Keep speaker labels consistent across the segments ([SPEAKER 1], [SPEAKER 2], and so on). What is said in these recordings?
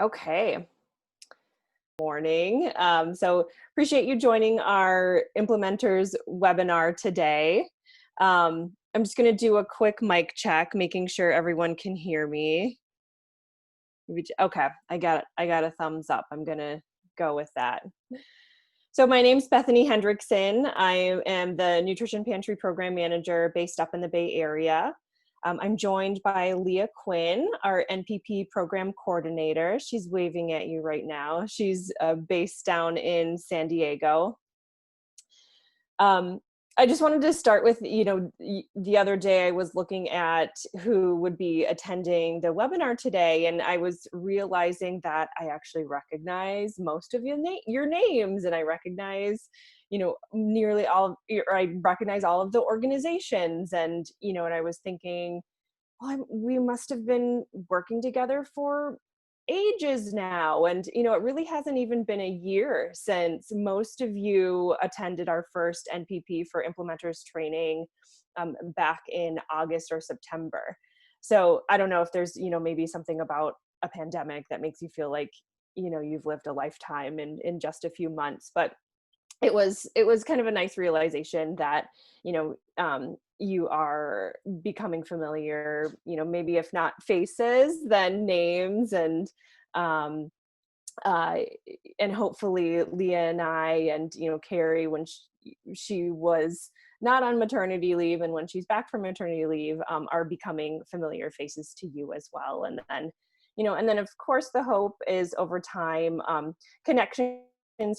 [SPEAKER 1] Okay. Morning. So appreciate you joining our implementers webinar today. I'm just going to do a quick mic check, making sure everyone can hear me. Okay, I got a thumbs up. I'm going to go with that. So my name's Bethany Hendrickson. I am the Nutrition Pantry Program Manager based up in the Bay Area. I'm joined by Leah Quinn, our NPP Program Coordinator. She's waving at you right now. She's based down in San Diego. I just wanted to start with, the other day I was looking at who would be attending the webinar today, and I was realizing that I actually recognize most of your names, and I recognize, nearly all, or I recognize all of the organizations, and, and I was thinking, well, we must have been working together for ages now. And, it really hasn't even been a year since most of you attended our first NPP for implementers training back in August or September. So I don't know if there's, maybe something about a pandemic that makes you feel like, you've lived a lifetime in just a few months. But it was kind of a nice realization that, you are becoming familiar, maybe if not faces, then names, um, uh, and hopefully Leah and I and, Carrie, when she was not on maternity leave and when she's back from maternity leave, are becoming familiar faces to you as well. And then of course the hope is over time, connections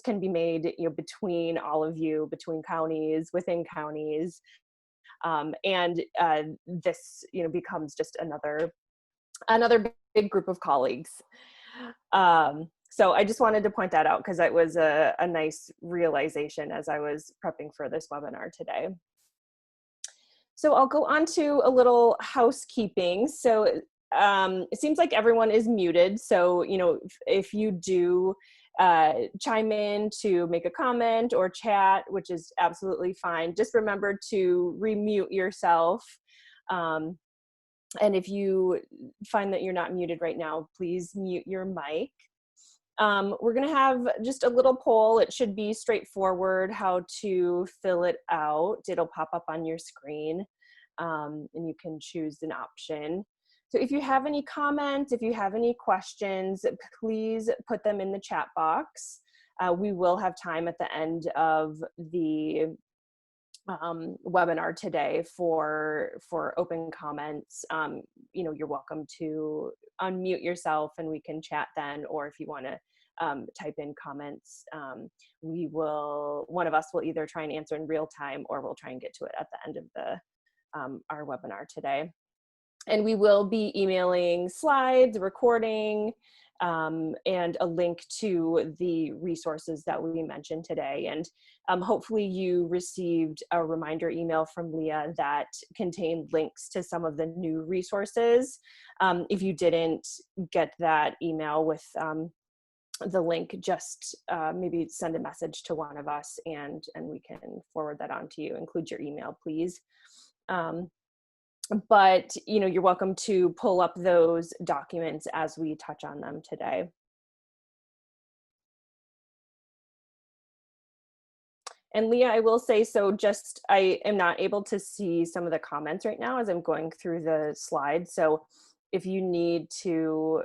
[SPEAKER 1] can be made, between all of you, between counties, within counties, and this, becomes just another big group of colleagues. So I just wanted to point that out because it was a nice realization as I was prepping for this webinar today. So I'll go on to a little housekeeping. So it seems like everyone is muted. So, if you do chime in to make a comment or chat, which is absolutely fine, just remember to remute yourself. And if you find that you're not muted right now, please mute your mic. We're going to have just a little poll. It should be straightforward how to fill it out. It'll pop up on your screen, and you can choose an option. So if you have any comments, if you have any questions, please put them in the chat box. We will have time at the end of the webinar today for open comments. You're welcome to unmute yourself and we can chat then, or if you want to type in comments, one of us will either try and answer in real time or we'll try and get to it at the end of our webinar today. And we will be emailing slides, recording, and a link to the resources that we mentioned today. And hopefully you received a reminder email from Leah that contained links to some of the new resources. If you didn't get that email with the link, just maybe send a message to one of us and we can forward that on to you. Include your email, please. But you're welcome to pull up those documents as we touch on them today. And Leah, I will say, so just, I am not able to see some of the comments right now as I'm going through the slides. So if you need to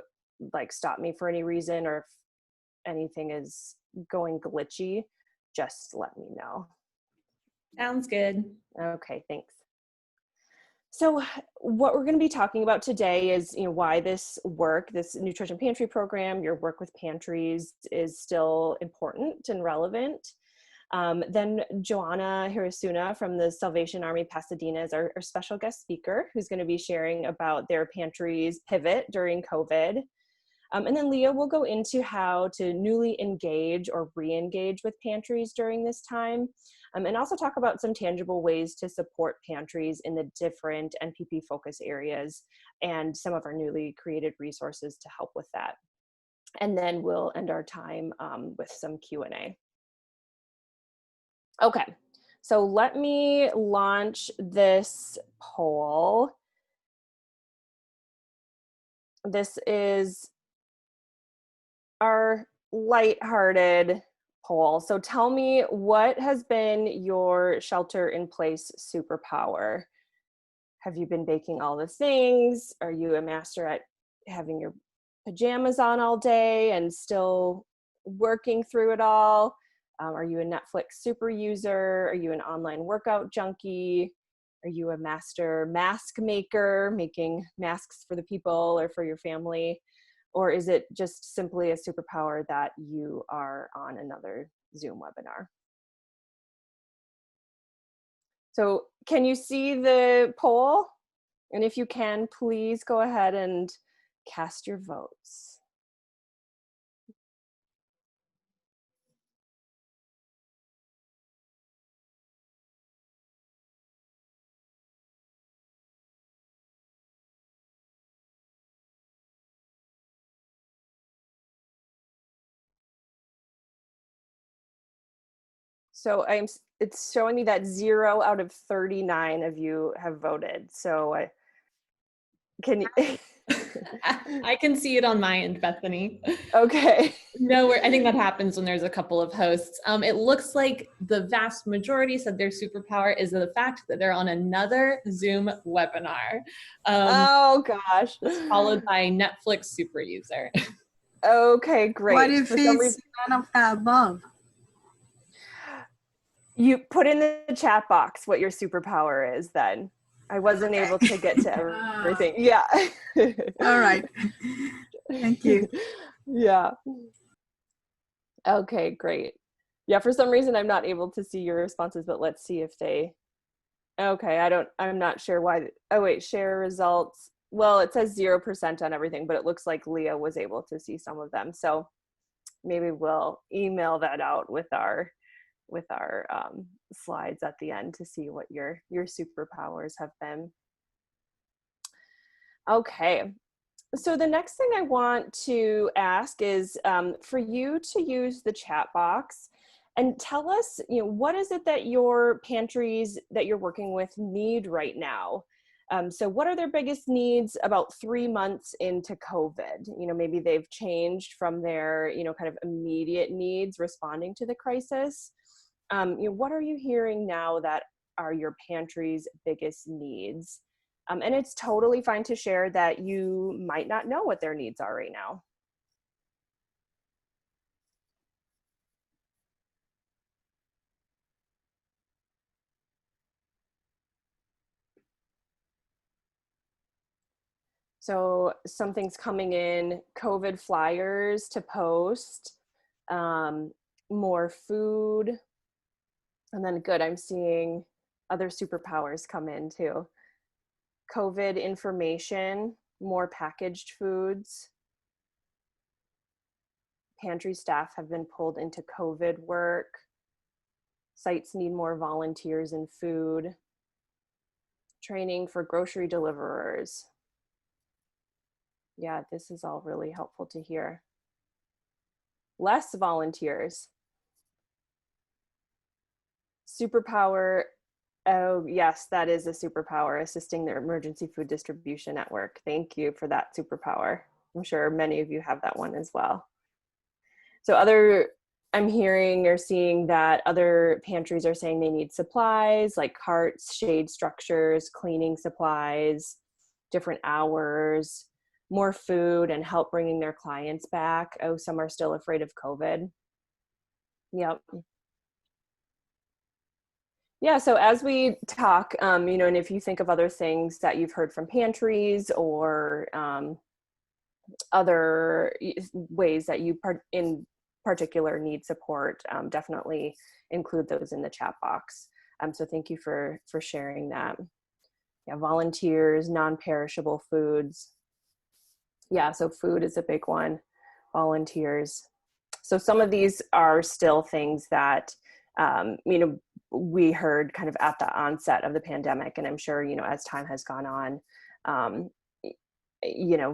[SPEAKER 1] stop me for any reason, or if anything is going glitchy, just let me know.
[SPEAKER 2] Sounds good.
[SPEAKER 1] Okay, thanks. So what we're going to be talking about today is, why this Nutrition Pantry program, your work with pantries, is still important and relevant. Then Joanna Hirasuna from the Salvation Army Pasadena is our special guest speaker, who's going to be sharing about their pantry's pivot during COVID. And then Leah will go into how to newly engage or re-engage with pantries during this time, and also talk about some tangible ways to support pantries in the different NPP focus areas and some of our newly created resources to help with that. And then we'll end our time with some Q&A. Okay, so let me launch this poll. This is our lighthearted poll. So tell me, what has been your shelter in place superpower? Have you been baking all the things? Are you a master at having your pajamas on all day and still working through it all? Are you a Netflix super user? Are you an online workout junkie? Are you a master mask maker, making masks for the people or for your family? Or is it just simply a superpower that you are on another Zoom webinar? So can you see the poll? And if you can, please go ahead and cast your votes. So it's showing me that 0 out of 39 of you have voted. So can you?
[SPEAKER 2] I can see it on my end, Bethany.
[SPEAKER 1] Okay.
[SPEAKER 2] No, I think that happens when there's a couple of hosts. It looks like the vast majority said their superpower is the fact that they're on another Zoom webinar.
[SPEAKER 1] Oh gosh.
[SPEAKER 2] Followed by Netflix super user.
[SPEAKER 1] Okay, great.
[SPEAKER 3] What if
[SPEAKER 1] For some
[SPEAKER 3] it's
[SPEAKER 1] reason,
[SPEAKER 3] none of the above?
[SPEAKER 1] you put in the chat box what your superpower is then. I wasn't able to get to everything. Yeah.
[SPEAKER 3] All right. Thank you.
[SPEAKER 1] Yeah. Okay, great. Yeah, for some reason I'm not able to see your responses, but let's see if they, okay, I'm not sure why. Oh wait, share results. Well, it says 0% on everything, but it looks like Leah was able to see some of them. So maybe we'll email that out with our slides at the end to see what your superpowers have been. Okay, so the next thing I want to ask is for you to use the chat box and tell us, what is it that your pantries that you're working with need right now? So what are their biggest needs about 3 months into COVID? Maybe they've changed from their, kind of immediate needs responding to the crisis. What are you hearing now that are your pantry's biggest needs? And it's totally fine to share that you might not know what their needs are right now. So something's coming in, COVID flyers to post, more food, and then good, I'm seeing other superpowers come in too. COVID information, more packaged foods. Pantry staff have been pulled into COVID work. Sites need more volunteers in food. Training for grocery deliverers. Yeah, this is all really helpful to hear. Less volunteers. Superpower. Oh, yes, that is a superpower, assisting their emergency food distribution network. Thank you for that superpower. I'm sure many of you have that one as well. So I'm hearing or seeing that other pantries are saying they need supplies like carts, shade structures, cleaning supplies, different hours, more food, and help bringing their clients back. Oh, some are still afraid of COVID. Yep. Yeah, so as we talk, and if you think of other things that you've heard from pantries or other ways that you in particular need support, definitely include those in the chat box. So thank you for sharing that. Yeah, volunteers, non-perishable foods. Yeah, so food is a big one. Volunteers. So some of these are still things that, we heard kind of at the onset of the pandemic, and I'm sure, as time has gone on,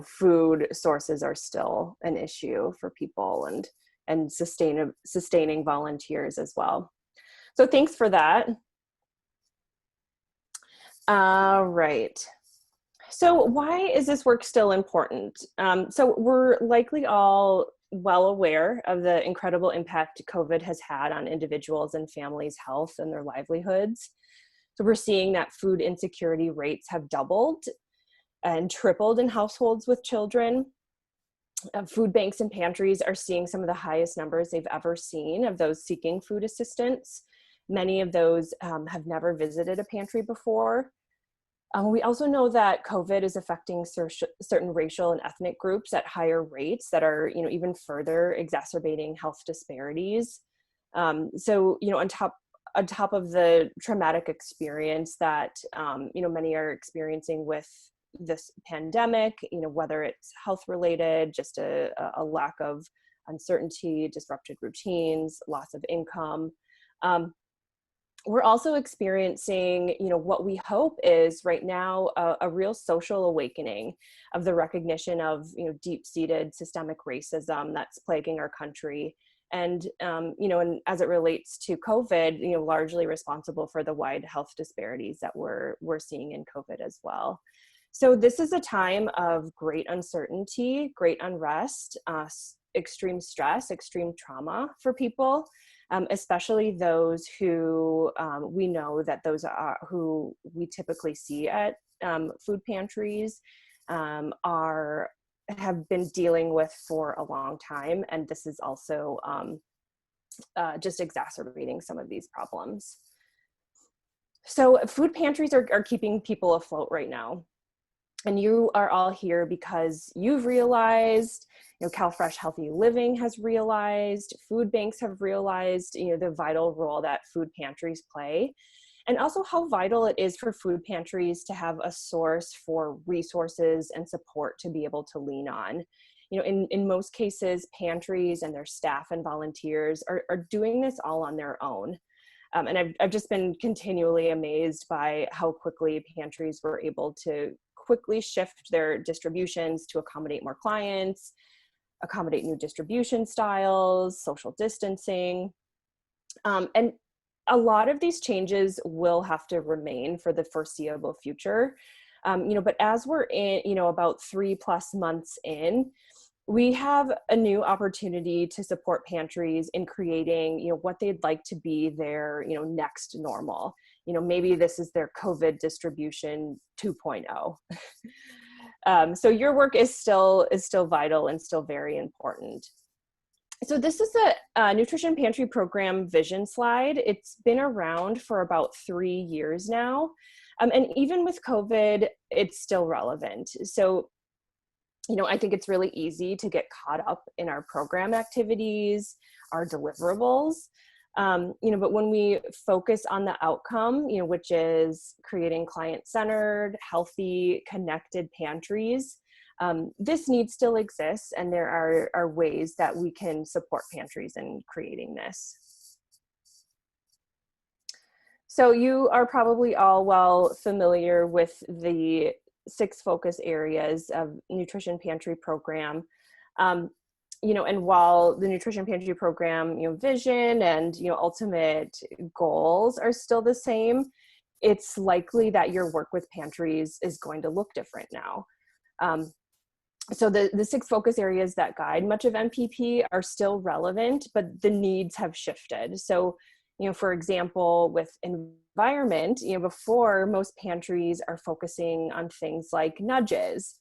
[SPEAKER 1] food sources are still an issue for people and sustaining volunteers as well. So thanks for that. All right. So why is this work still important? So we're likely all well aware of the incredible impact COVID has had on individuals and families' health and their livelihoods. So we're seeing that food insecurity rates have doubled and tripled in households with children. Food banks and pantries are seeing some of the highest numbers they've ever seen of those seeking food assistance. Many of those have never visited a pantry before. We also know that COVID is affecting certain racial and ethnic groups at higher rates that are, even further exacerbating health disparities. So, on top of the traumatic experience that, many are experiencing with this pandemic, whether it's health related, just a lack of uncertainty, disrupted routines, loss of income. We're also experiencing, what we hope is right now a real social awakening of the recognition of, deep-seated systemic racism that's plaguing our country. And, and as it relates to COVID, largely responsible for the wide health disparities that we're seeing in COVID as well. So this is a time of great uncertainty, great unrest, extreme stress, extreme trauma for people, especially those who we know that those are who we typically see at food pantries have been dealing with for a long time, and this is also just exacerbating some of these problems. So food pantries are keeping people afloat right now. And you are all here because you've realized, CalFresh Healthy Living has realized, food banks have realized, the vital role that food pantries play, and also how vital it is for food pantries to have a source for resources and support to be able to lean on. In most cases, pantries and their staff and volunteers are doing this all on their own. And I've just been continually amazed by how quickly pantries were able to quickly shift their distributions to accommodate more clients, accommodate new distribution styles, social distancing. And a lot of these changes will have to remain for the foreseeable future. But as we're in, about 3+ months in, we have a new opportunity to support pantries in creating, what they'd like to be their, next normal. Maybe this is their COVID distribution 2.0. So your work is still vital and still very important. So this is a Nutrition Pantry Program vision slide. It's been around for about 3 years now. And even with COVID, it's still relevant. So I think it's really easy to get caught up in our program activities, our deliverables. But when we focus on the outcome, which is creating client-centered, healthy, connected pantries, this need still exists, and there are ways that we can support pantries in creating this. So you are probably all well familiar with the 6 focus areas of Nutrition Pantry Program. And while the Nutrition Pantry Program, vision and, ultimate goals are still the same, it's likely that your work with pantries is going to look different now. So the 6 focus areas that guide much of NPP are still relevant, but the needs have shifted. So, for example, with environment, before, most pantries are focusing on things like nudges,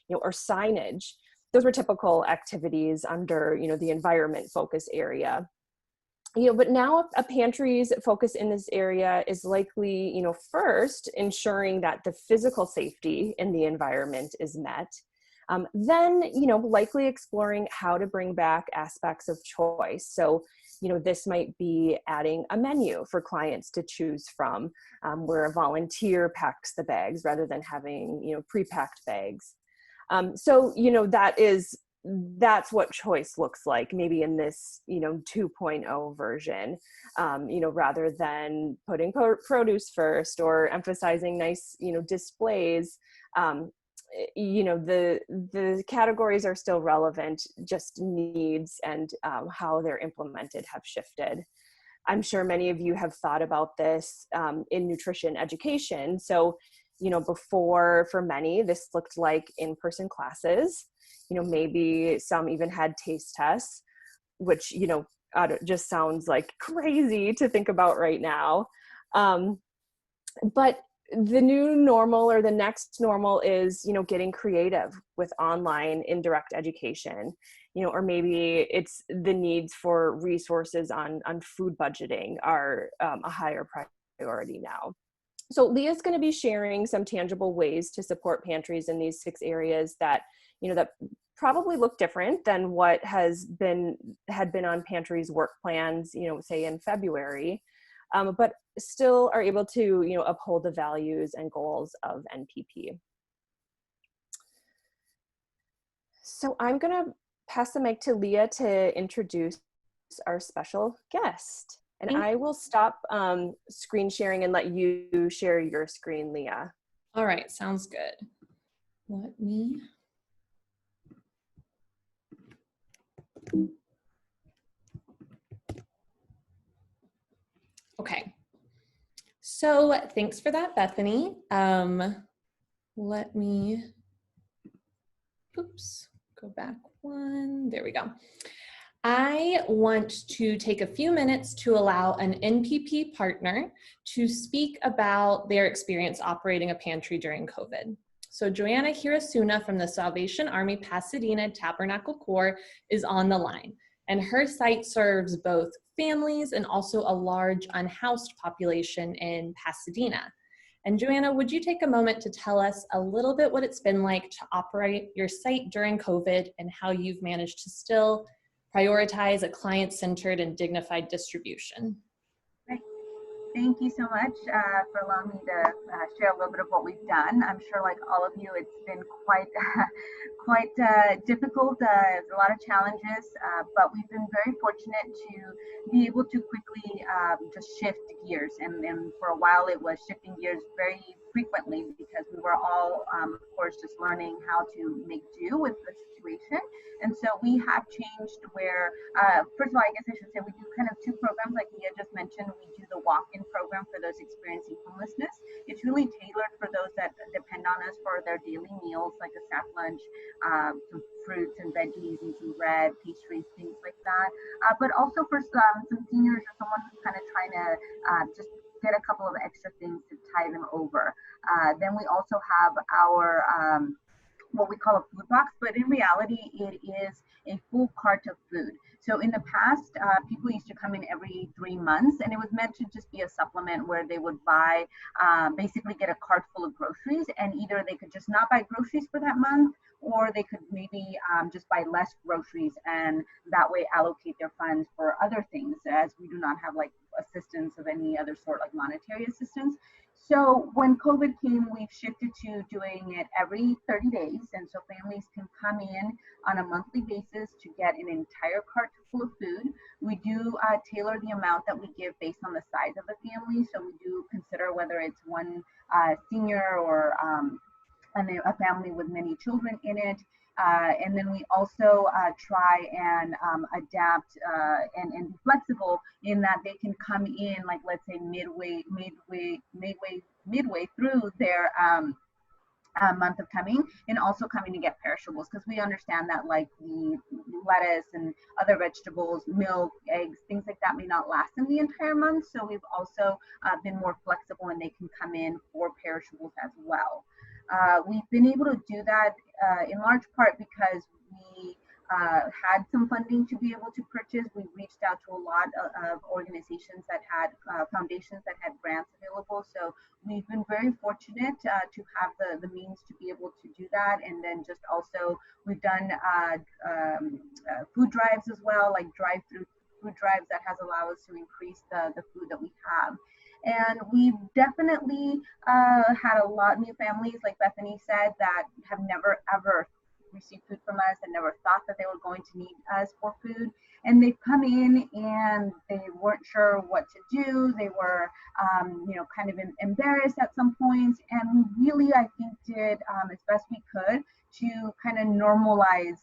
[SPEAKER 1] or signage. Those were typical activities under, the environment focus area. But now a pantry's focus in this area is likely, first ensuring that the physical safety in the environment is met. Then, likely exploring how to bring back aspects of choice. So, this might be adding a menu for clients to choose from, where a volunteer packs the bags rather than having, pre-packed bags. So, that's what choice looks like, maybe in this, 2.0 version, rather than putting produce first or emphasizing nice, displays. The categories are still relevant, just needs and how they're implemented have shifted. I'm sure many of you have thought about this in nutrition education. So, before, for many, this looked like in-person classes. Maybe some even had taste tests, which, just sounds like crazy to think about right now. But the new normal, or the next normal, is, getting creative with online indirect education, or maybe it's the needs for resources on food budgeting are a higher priority now. So Leah's going to be sharing some tangible ways to support pantries in these 6 areas that, that probably look different than what had been on Pantry's work plans, say in February, but still are able to, uphold the values and goals of NPP. So I'm going to pass the mic to Leah to introduce our special guest. And I will stop screen sharing and let you share your screen, Leah.
[SPEAKER 2] All right, sounds good. Let me. Okay. So thanks for that, Bethany. Let me, oops, go back one. There we go. I want to take a few minutes to allow an NPP partner to speak about their experience operating a pantry during COVID. So Joanna Hirasuna from the Salvation Army Pasadena Tabernacle Corps is on the line, and her site serves both families and also a large unhoused population in Pasadena. And Joanna, would you take a moment to tell us a little bit what it's been like to operate your site during COVID and how you've managed to still prioritize a client-centered and dignified distribution?
[SPEAKER 4] Great. Thank you so much for allowing me to share a little bit of what we've done. I'm sure, like all of you, it's been quite difficult. There's a lot of challenges, but we've been very fortunate to be able to quickly just shift gears. And for a while, it was shifting gears very frequently because we were all, of course, just learning how to make do with the situation. And so we have changed where, first of all, I guess I should say we do kind of 2 programs, like Leah just mentioned. We do the walk-in program for those experiencing homelessness. It's really tailored for those that depend on us for their daily meals, like a sack lunch, some fruits and veggies and some bread, pastries, things like that. But also for some seniors or someone who's kind of trying to just get a couple of extra things to tie them over. Then we also have our what we call a food box, but in reality, it is a full cart of food. So in the past, people used to come in every 3 months, and it was meant to just be a supplement where they would buy, basically get a cart full of groceries, and either they could just not buy groceries for that month, or they could maybe just buy less groceries and that way allocate their funds for other things, as we do not have like assistance of any other sort, like monetary assistance. So when COVID came, we've shifted to doing it every 30 days. And so families can come in on a monthly basis to get an entire cart full of food. We do tailor the amount that we give based on the size of the family. So we do consider whether it's one senior or a family with many children in it. And then we also try and adapt and be flexible in that they can come in, like, let's say midway through their month of coming, and also coming to get perishables, because we understand that like the lettuce and other vegetables, milk, eggs, things like that may not last in the entire month. So we've also been more flexible, and they can come in for perishables as well. We've been able to do that in large part because we had some funding to be able to purchase. We reached out to a lot of organizations that had foundations that had grants available. So we've been very fortunate to have the means to be able to do that. And then just also we've done food drives as well, like drive-through food drives that has allowed us to increase the food that we have. And we've definitely had a lot of new families, like Bethany said, that have never ever received food from us and never thought that they were going to need us for food. And they've come in and they weren't sure what to do. They were, kind of embarrassed at some points. And we really, I think, did as best we could to kind of normalize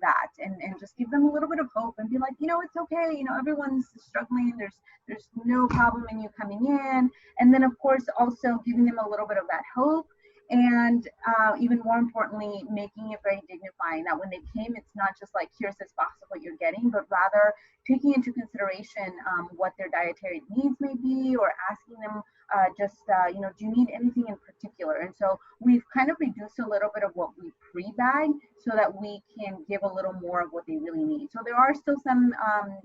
[SPEAKER 4] that and just give them a little bit of hope and be like, it's okay. Everyone's struggling. There's no problem in you coming in. And then, of course, also giving them a little bit of that hope And even more importantly, making it very dignifying, that when they came, it's not just like, here's this box of what you're getting, but rather taking into consideration what their dietary needs may be, or asking them you know, do you need anything in particular? And so we've kind of reduced a little bit of what we pre-bag so that we can give a little more of what they really need. So there are still some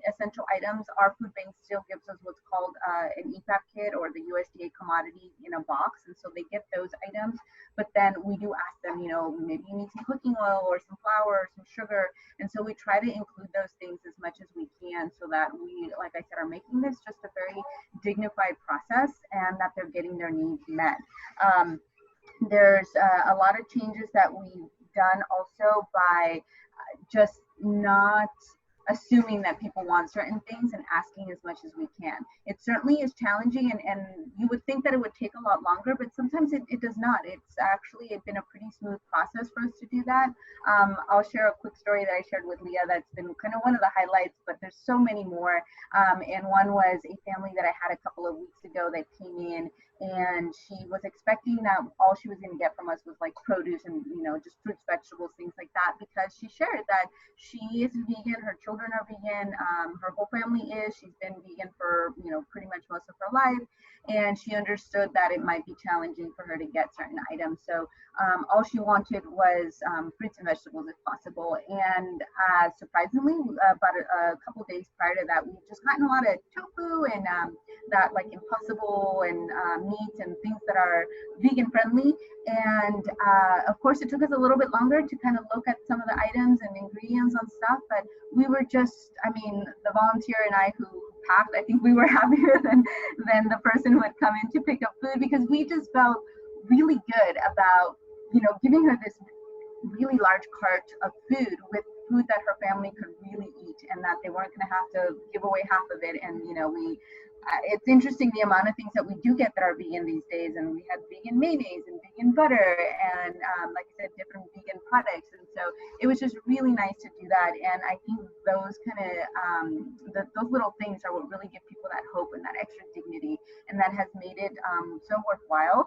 [SPEAKER 4] essential items. Our food bank still gives us what's called an EPAP kit, or the USDA commodity in a box. And so they get those items, but then we do ask them, you know, maybe you need some cooking oil or some flour or some sugar. And so we try to include those things as much as we can, so that we, like I said, are making this just a very dignified process, and that they're getting their needs met. There's a lot of changes that we've done also by just not assuming that people want certain things and asking as much as we can. It certainly is challenging, and you would think that it would take a lot longer, but sometimes it does not. It's actually been a pretty smooth process for us to do that. I'll share a quick story that I shared with Leah that's been kind of one of the highlights, but there's so many more. And one was a family that I had a couple of weeks ago that came in, and she was expecting that all she was going to get from us was like produce and, you know, just fruits, vegetables, things like that, because she shared that she is vegan, her children are vegan, her whole family is. She's been vegan for, you know, pretty much most of her life, and she understood that it might be challenging for her to get certain items. So all she wanted was fruits and vegetables if possible. And surprisingly, about a couple of days prior to that, we've just gotten a lot of tofu and that like impossible and meats and things that are vegan friendly. And of course, it took us a little bit longer to kind of look at some of the items and ingredients on stuff, but we were just, I mean, the volunteer and I who packed, I think we were happier than the person who had come in to pick up food, because we just felt really good about, you know, giving her this really large cart of food with food that her family could really eat, and that they weren't going to have to give away half of it. And, you know, it's interesting the amount of things that we do get that are vegan these days. And we had vegan mayonnaise and vegan butter and like I said, different vegan products. And so it was just really nice to do that. And I think those kind of those little things are what really give people that hope and that extra dignity, and that has made it so worthwhile.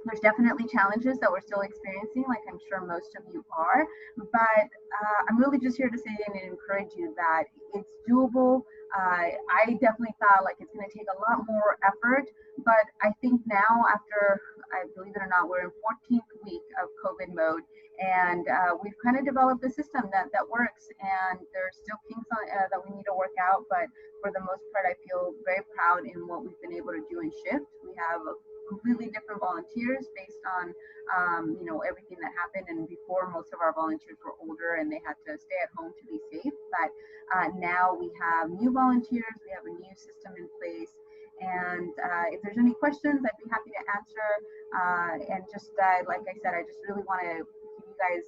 [SPEAKER 4] There's definitely challenges that we're still experiencing, like I'm sure most of you are, but I'm really just here to say and encourage you that it's doable. I definitely thought like it's going to take a lot more effort, but I think now, after, I believe it or not, we're in 14th week of COVID mode, and we've kind of developed a system that works. And there's still kinks on, that we need to work out, but for the most part, I feel very proud in what we've been able to do in Shift. We have completely different volunteers based on you know, everything that happened. And before, most of our volunteers were older and they had to stay at home to be safe, but now we have new volunteers, we have a new system in place. And if there's any questions, I'd be happy to answer. And just like I said, I just really want to give you guys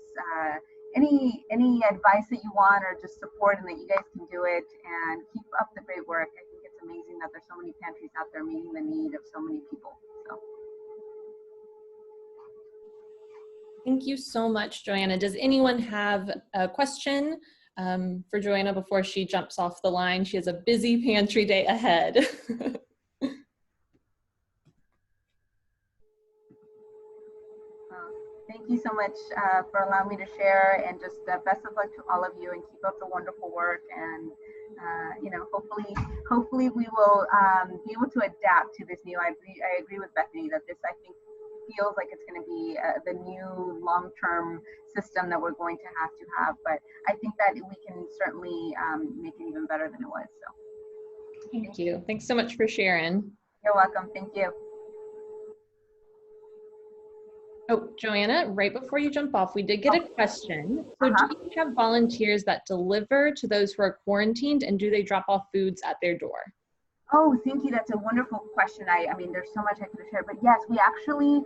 [SPEAKER 4] any advice that you want, or just support, and that you guys can do it, and keep up the great work. I think it's amazing that there's so many pantries out there meeting the need of so many people. So.
[SPEAKER 2] Thank you so much, Joanna. Does anyone have a question for Joanna before she jumps off the line? She has a busy pantry day ahead.
[SPEAKER 4] Thank you so much for allowing me to share, and just best of luck to all of you, and keep up the wonderful work. And you know, hopefully we will be able to adapt to this new. I agree with Bethany that this, I think, feels like it's going to be the new long-term system that we're going to have. But I think that we can certainly make it even better than it was. So
[SPEAKER 2] Thank you. Thanks so much for sharing.
[SPEAKER 4] You're welcome. Thank you.
[SPEAKER 2] Oh, Joanna, right before you jump off, we did get a question. So do you have volunteers that deliver to those who are quarantined, and do they drop off foods at their door?
[SPEAKER 4] Oh, thank you. That's a wonderful question. I mean, there's so much I could share, but yes, we actually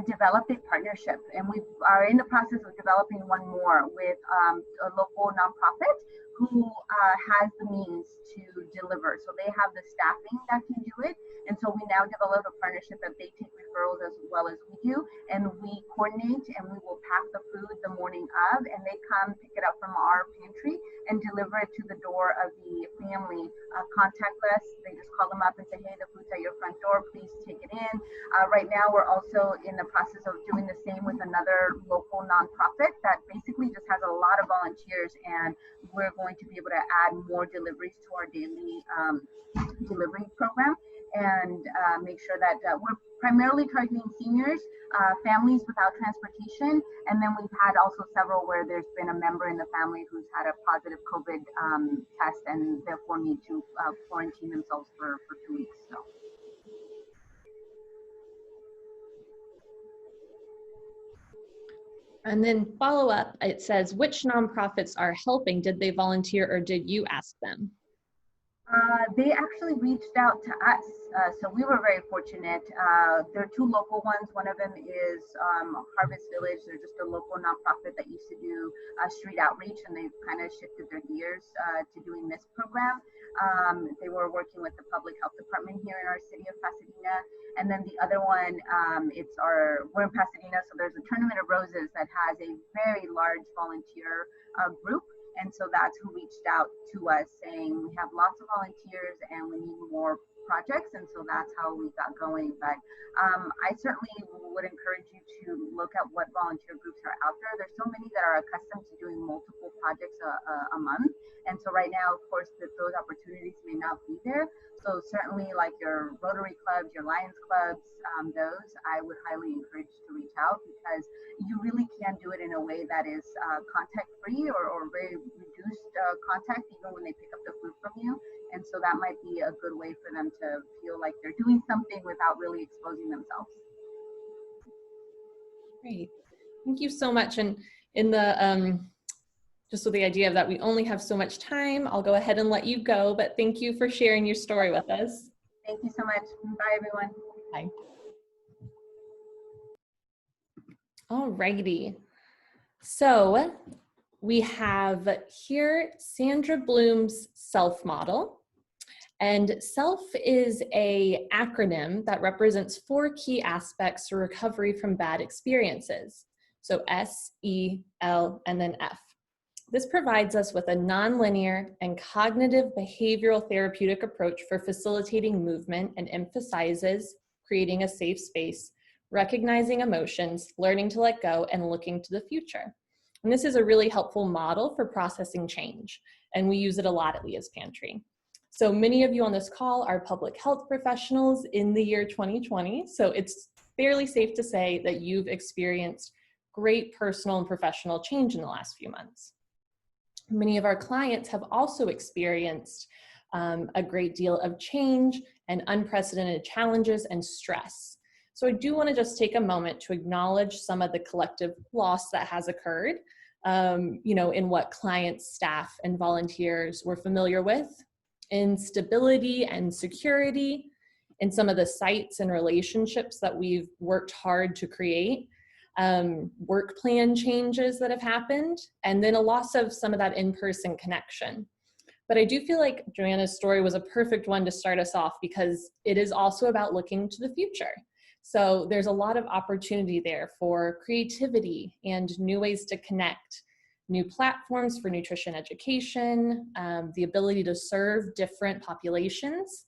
[SPEAKER 4] developed a partnership, and we are in the process of developing one more with a local nonprofit who has the means to deliver. So they have the staffing that can do it. And so we now develop a partnership that they take referrals as well as we do, and we coordinate and we will pack the food the morning of, and they come pick it up from our pantry and deliver it to the door of the family contactless. They just call them up and say, hey, the food's at your front door, please take it in. Right now, we're also in the process of doing the same with another local nonprofit that basically just has a lot of volunteers, and we're going to be able to add more deliveries to our daily delivery program, and make sure that we're primarily targeting seniors, families without transportation, and then we've had also several where there's been a member in the family who's had a positive COVID test and therefore need to quarantine themselves for 2 weeks. So.
[SPEAKER 2] And then follow up, it says, which nonprofits are helping? Did they volunteer or did you ask them?
[SPEAKER 4] They actually reached out to us, so we were very fortunate. There are two local ones. One of them is Harvest Village. They're just a local nonprofit that used to do street outreach, and they've kind of shifted their gears to doing this program. They were working with the public health department here in our city of Pasadena. And then the other one, we're in Pasadena, so there's a Tournament of Roses that has a very large volunteer group. And so that's who reached out to us saying, we have lots of volunteers and we need more projects. And so that's how we got going. But I certainly would encourage you to look at what volunteer groups are out there. There's so many that are accustomed to doing multiple projects a month. And so right now, of course, those opportunities may not be there. So certainly like your Rotary clubs, your Lions clubs, those I would highly encourage to reach out, because you really can do it in a way that is contact free or very reduced contact even when they pick up the food from you. And so that might be a good way for them to feel like they're doing something without really exposing themselves.
[SPEAKER 2] Great. Thank you so much. And in the just with the idea of that we only have so much time, I'll go ahead and let you go, but thank you for sharing your story with us.
[SPEAKER 4] Thank you so much. Bye, everyone.
[SPEAKER 2] Bye. All righty. So we have here Sandra Bloom's SELF model. And SELF is an acronym that represents 4 key aspects to recovery from bad experiences. So S, E, L, and then F. This provides us with a nonlinear and cognitive behavioral therapeutic approach for facilitating movement and emphasizes creating a safe space, recognizing emotions, learning to let go, and looking to the future. And this is a really helpful model for processing change, and we use it a lot at Leah's Pantry. So many of you on this call are public health professionals in the year 2020, so it's fairly safe to say that you've experienced great personal and professional change in the last few months. Many of our clients have also experienced a great deal of change and unprecedented challenges and stress. So I do want to just take a moment to acknowledge some of the collective loss that has occurred, in what clients, staff, and volunteers were familiar with, instability and security in some of the sites and relationships that we've worked hard to create, work plan changes that have happened, and then a loss of some of that in-person connection. But I do feel like Joanna's story was a perfect one to start us off, because it is also about looking to the future. So there's a lot of opportunity there for creativity and new ways to connect, new platforms for nutrition education, the ability to serve different populations,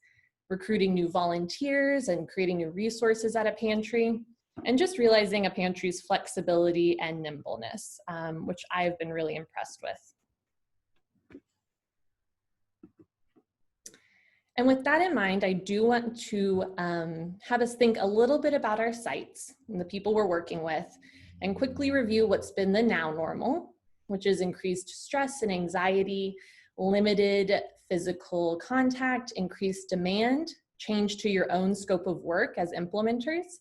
[SPEAKER 2] recruiting new volunteers and creating new resources at a pantry, and just realizing a pantry's flexibility and nimbleness, which I've been really impressed with. And with that in mind, I do want to have us think a little bit about our sites and the people we're working with, and quickly review what's been the now normal, which is increased stress and anxiety, limited physical contact, increased demand, change to your own scope of work as implementers,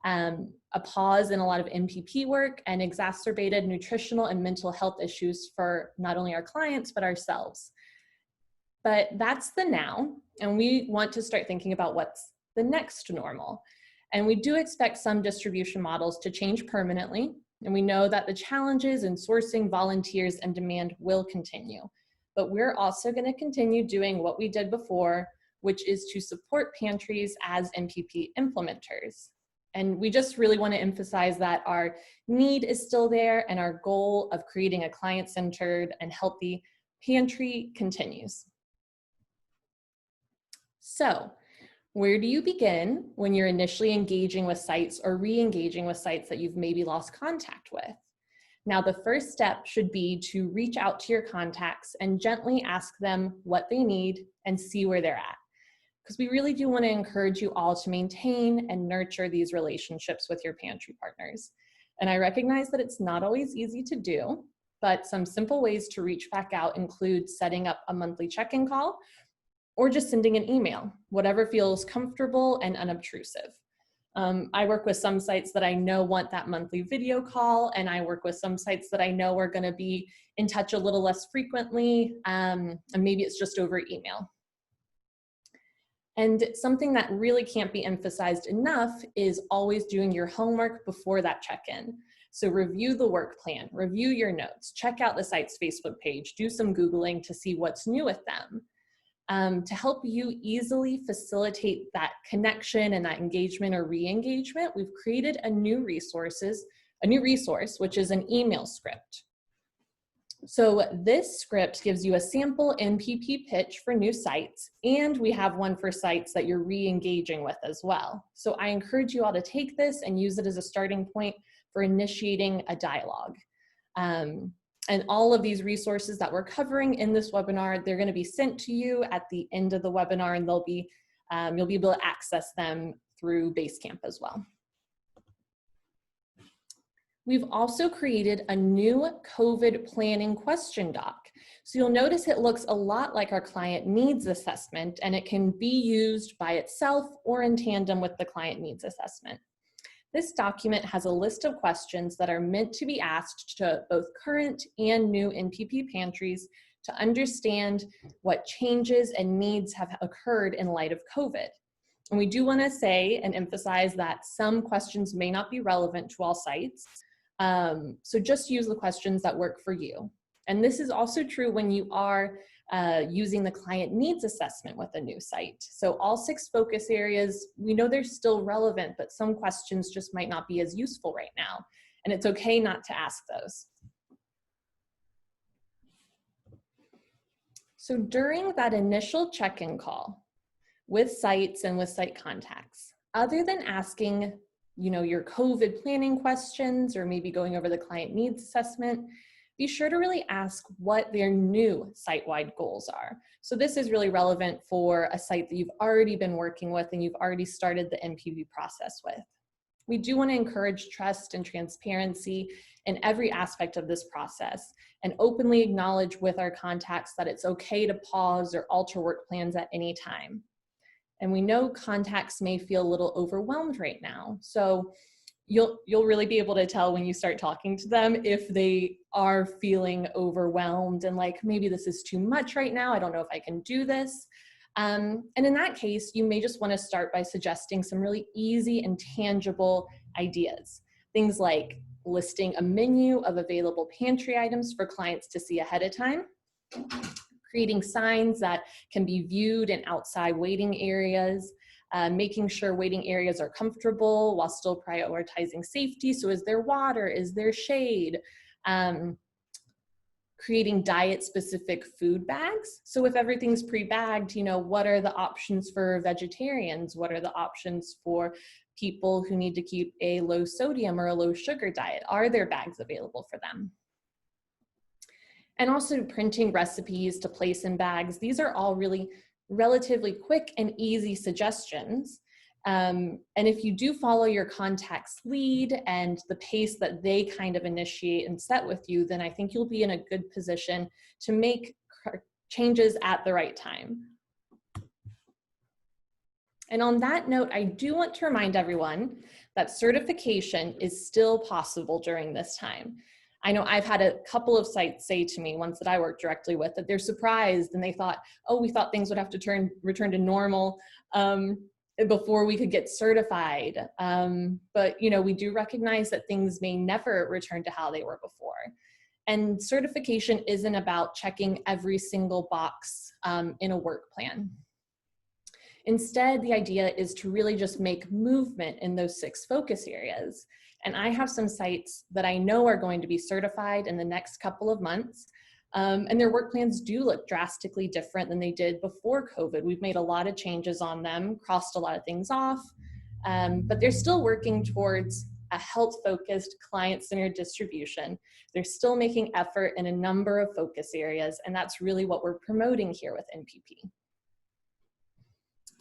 [SPEAKER 2] a pause in a lot of NPP work, and exacerbated nutritional and mental health issues for not only our clients, but ourselves. But that's the now, and we want to start thinking about what's the next normal. And we do expect some distribution models to change permanently, and we know that the challenges in sourcing volunteers and demand will continue. But we're also going to continue doing what we did before, which is to support pantries as NPP implementers. And we just really want to emphasize that our need is still there and our goal of creating a client-centered and healthy pantry continues. So, where do you begin when you're initially engaging with sites or re-engaging with sites that you've maybe lost contact with? Now, the first step should be to reach out to your contacts and gently ask them what they need and see where they're at. Because we really do want to encourage you all to maintain and nurture these relationships with your pantry partners. And I recognize that it's not always easy to do, but some simple ways to reach back out include setting up a monthly check-in call or just sending an email, whatever feels comfortable and unobtrusive. I work with some sites that I know want that monthly video call, and I work with some sites that I know are going to be in touch a little less frequently, and maybe it's just over email. And something that really can't be emphasized enough is always doing your homework before that check-in. So review the work plan, review your notes, check out the site's Facebook page, do some Googling to see what's new with them. To help you easily facilitate that connection and that engagement or re-engagement, we've created a new resource, which is an email script. So this script gives you a sample NPP pitch for new sites, and we have one for sites that you're re-engaging with as well. So I encourage you all to take this and use it as a starting point for initiating a dialogue. And all of these resources that we're covering in this webinar, they're going to be sent to you at the end of the webinar, and you'll be able to access them through Basecamp as well. We've also created a new COVID planning question doc. So you'll notice it looks a lot like our client needs assessment, and it can be used by itself or in tandem with the client needs assessment. This document has a list of questions that are meant to be asked to both current and new NPP pantries to understand what changes and needs have occurred in light of COVID. And we do want to say and emphasize that some questions may not be relevant to all sites. So just use the questions that work for you. And this is also true when you are using the client needs assessment with a new site. So all 6 focus areas, we know they're still relevant, but some questions just might not be as useful right now. And it's okay not to ask those. So during that initial check-in call with sites and with site contacts, other than asking, your COVID planning questions or maybe going over the client needs assessment, be sure to really ask what their new site-wide goals are. So this is really relevant for a site that you've already been working with and you've already started the NPP process with. We do want to encourage trust and transparency in every aspect of this process and openly acknowledge with our contacts that it's okay to pause or alter work plans at any time. And we know contacts may feel a little overwhelmed right now. So you'll really be able to tell when you start talking to them if they are feeling overwhelmed and like, maybe this is too much right now. I don't know if I can do this. And in that case, you may just want to start by suggesting some really easy and tangible ideas. Things like listing a menu of available pantry items for clients to see ahead of time, creating signs that can be viewed in outside waiting areas, making sure waiting areas are comfortable while still prioritizing safety. So is there water? Is there shade? Creating diet-specific food bags. So if everything's pre-bagged, what are the options for vegetarians? What are the options for people who need to keep a low sodium or a low sugar diet? Are there bags available for them? And also printing recipes to place in bags. These are all really relatively quick and easy suggestions. And if you do follow your contact's lead and the pace that they kind of initiate and set with you, then I think you'll be in a good position to make changes at the right time. And on that note, I do want to remind everyone that certification is still possible during this time. I know I've had a couple of sites say to me, ones that I work directly with, that they're surprised and they thought, oh, we thought things would have to return to normal before we could get certified. But we do recognize that things may never return to how they were before. And certification isn't about checking every single box in a work plan. Instead, the idea is to really just make movement in those 6 focus areas. And I have some sites that I know are going to be certified in the next couple of months. And their work plans do look drastically different than they did before COVID. We've made a lot of changes on them, crossed a lot of things off, but they're still working towards a health-focused, client-centered distribution. They're still making effort in a number of focus areas, and that's really what we're promoting here with NPP.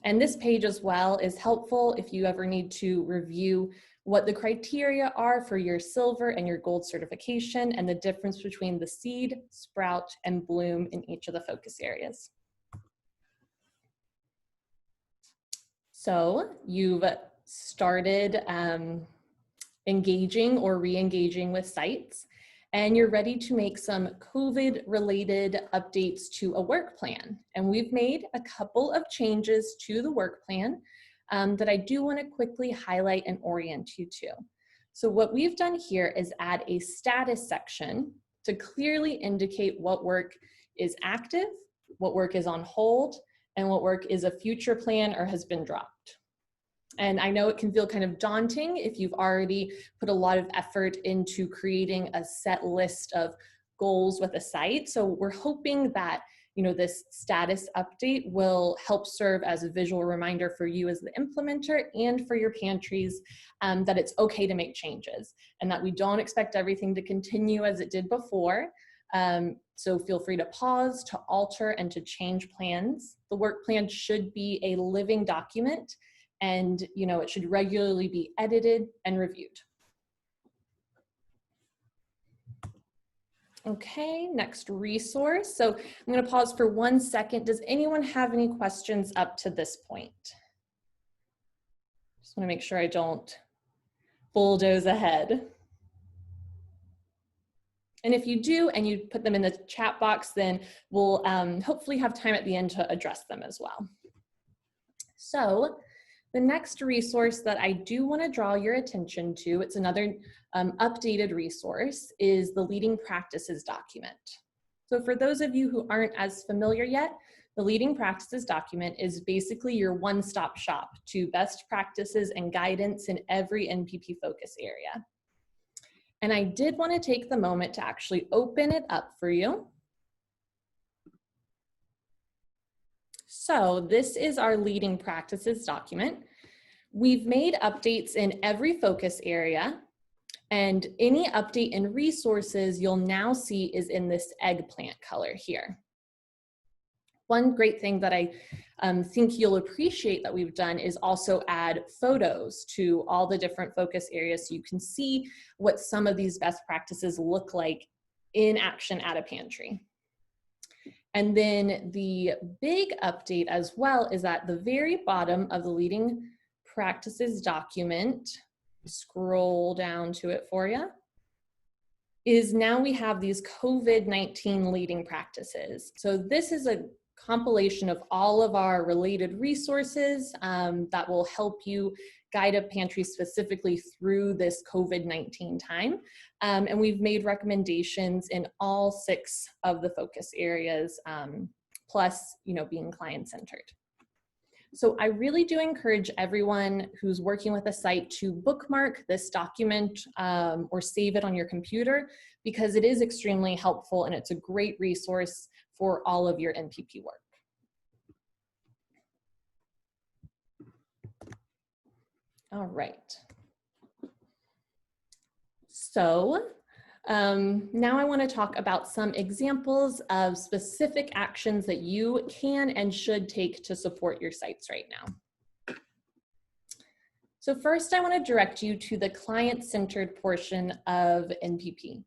[SPEAKER 2] And this page as well is helpful if you ever need to review what the criteria are for your silver and your gold certification and the difference between the seed, sprout, and bloom in each of the focus areas. So you've started engaging or re-engaging with sites, and you're ready to make some COVID-related updates to a work plan. And we've made a couple of changes to the work plan that I do want to quickly highlight and orient you to. So what we've done here is add a status section to clearly indicate what work is active, what work is on hold, and what work is a future plan or has been dropped. And I know it can feel kind of daunting if you've already put a lot of effort into creating a set list of goals with a site. So we're hoping that, you know, this status update will help serve as a visual reminder for you as the implementer and for your pantries that it's okay to make changes and that we don't expect everything to continue as it did before. So feel free to pause, to alter, and to change plans. The work plan should be a living document, and you know, it should regularly be edited and reviewed. Okay, next resource. So I'm going to pause for 1 second. Does anyone have any questions up to this point? Just want to make sure I don't bulldoze ahead. And if you do, and you put them in the chat box, then we'll hopefully have time at the end to address them as well. So the next resource that I do want to draw your attention to, it's another updated resource, is the Leading Practices document. So for those of you who aren't as familiar yet, the Leading Practices document is basically your one-stop shop to best practices and guidance in every NPP focus area. And I did want to take the moment to actually open it up for you. So this is our Leading Practices document. We've made updates in every focus area, and any update in resources you'll now see is in this eggplant color here. One great thing that I think you'll appreciate that we've done is also add photos to all the different focus areas so you can see what some of these best practices look like in action at a pantry. And then the big update as well is at the very bottom of the Leading Practices document, scroll down to it for you, is now we have these COVID-19 leading practices. So this is a compilation of all of our related resources that will help you guide a pantry specifically through this COVID-19 time. And we've made recommendations in all 6 of the focus areas, plus, you know, being client-centered. So I really do encourage everyone who's working with a site to bookmark this document or save it on your computer, because it is extremely helpful and it's a great resource for all of your NPP work. All right. So now I want to talk about some examples of specific actions that you can and should take to support your sites right now. So first, I want to direct you to the client-centered portion of NPP.